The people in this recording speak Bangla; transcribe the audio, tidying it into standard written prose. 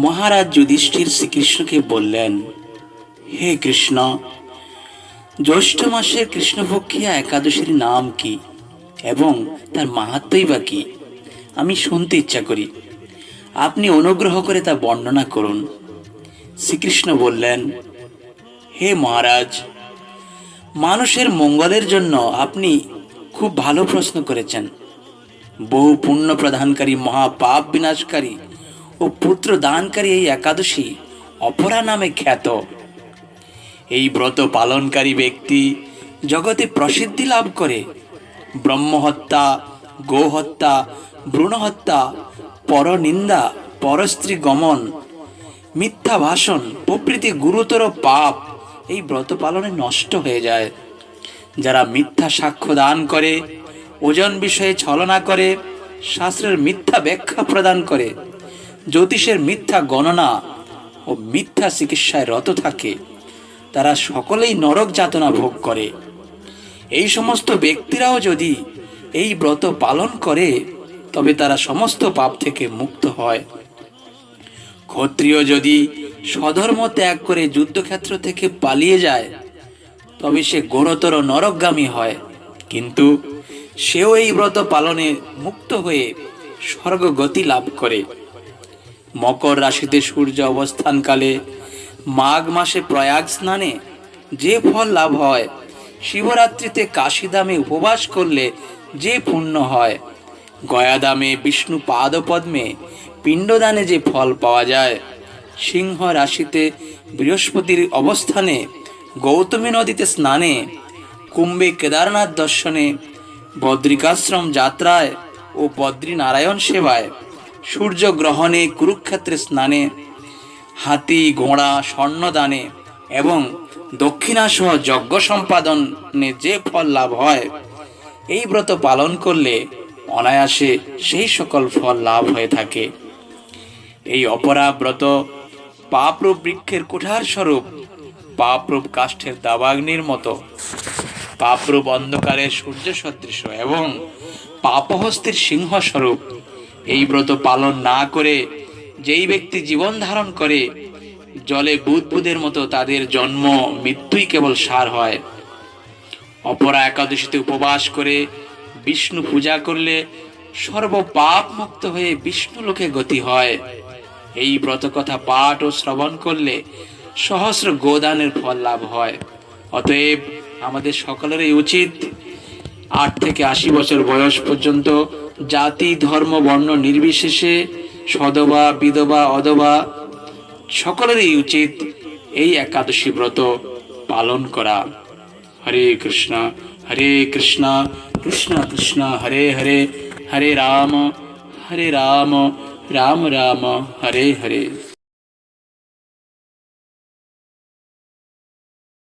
মহারাজ যুধিষ্ঠির শ্রীকৃষ্ণকে বললেন, হে কৃষ্ণ, জ্যৈষ্ঠ মাসের কৃষ্ণপক্ষিয়া একাদশীর নাম কি এবং তার মাহাত্ম্যই বা কি? আমি শুনতে ইচ্ছা করি। আপনি অনুগ্রহ করে তা বর্ণনা করুন। শ্রীকৃষ্ণ বললেন, হে মহারাজ, মানুষের মঙ্গলের জন্য আপনি খুব ভালো প্রশ্ন করেছেন। বহু পুণ্য প্রদানকারী, মহাপাপ বিনাশকারী ও পুত্র দানকারী এই একাদশী অপরা নামে খ্যাত। এই ব্রত পালনকারী ব্যক্তি জগতে প্রসিদ্ধি লাভ করে। ব্রহ্মহত্যা, গোহত্যা, ভ্রূণহত্যা, পরনিন্দা, পরস্ত্রী গমন, মিথ্যা ভাষণ প্রভৃতি গুরুতর পাপ এই ব্রত পালনে নষ্ট হয়ে যায়। যারা মিথ্যা সাক্ষ্য দান করে, ওজন বিষয়ে ছলনা করে, শাস্ত্রের মিথ্যা ব্যাখ্যা প্রদান করে, জ্যোতিষের মিথ্যা গণনা ও মিথ্যা চিকিৎসায় রত থাকে, তারা সকলেই নরক যাতনা ভোগ করে। এই সমস্ত ব্যক্তিরাও যদি এই ব্রত পালন করে তবে তারা সমস্ত পাপ থেকে মুক্ত হয়। ক্ষত্রিয় যদি স্বধর্ম ত্যাগ করে যুদ্ধক্ষেত্র থেকে পালিয়ে যায় তবে সে ঘোরতর নরকগামী হয়, কিন্তু সেও এই ব্রত পালনে মুক্ত হয়ে স্বর্গগতি লাভ করে। মকর রাশিতে সূর্য অবস্থানকালে মাঘ মাসে প্রয়াগ স্নানে যে ফল লাভ হয়, শিবরাত্রিতে কাশীধামে উপবাস করলে যে পুণ্য হয়, গয়াধামে বিষ্ণু পাদপদ্মে পিণ্ডদানে যে ফল পাওয়া যায়, সিংহ রাশিতে বৃহস্পতির অবস্থানে গৌতমী নদীতে স্নানে, কুম্ভে কেদারনাথ দর্শনে, বদ্রিকাশ্রম যাত্রায় ও বদ্রীনারায়ণ সেবায়, সূর্যগ্রহণে, কুরুক্ষেত্রে স্নানে, হাতি ঘোড়া স্বর্ণদানে এবং দক্ষিণাসহ যজ্ঞ সম্পাদনে যে ফল লাভ হয়, এই ব্রত পালন করলে অনায়াসে সেই সকল ফল লাভ হয়ে থাকে। এই অপরা ব্রত পাপরূপ বৃক্ষের কুঠার স্বরূপ, পাপরূপ কাষ্ঠের দাবাগ্নির মতো, পাপরূপ অন্ধকারের সূর্য সদৃশ এবং পাপহস্তির সিংহ স্বরূপ। এই ব্রত পালন না করে যেই ব্যক্তি জীবন ধারণ করে, জলে বুদবুদের মতো তাদের জন্ম মৃত্যুই কেবল সার হয়। অপরা একাদশীতে উপবাস করে বিষ্ণু পূজা করলে সর্ব পাপ মুক্ত হয়ে বিষ্ণু লোকে গতি হয়। এই ব্রত কথা পাঠ ও শ্রবণ করলে সহস্র গোদানের ফল লাভ হয়। অতএব আমাদের সকলেরই উচিত 8 থেকে 80 বছর বয়স পর্যন্ত জাতি ধর্ম বর্ণ নির্বিশেষে সদবা বিধবা অধবা সকলেরই উচিত এই একাদশী ব্রত পালন করা। হরে কৃষ্ণ কৃষ্ণ কৃষ্ণ হরে হরে, হরে রাম রাম রাম হরে হরে।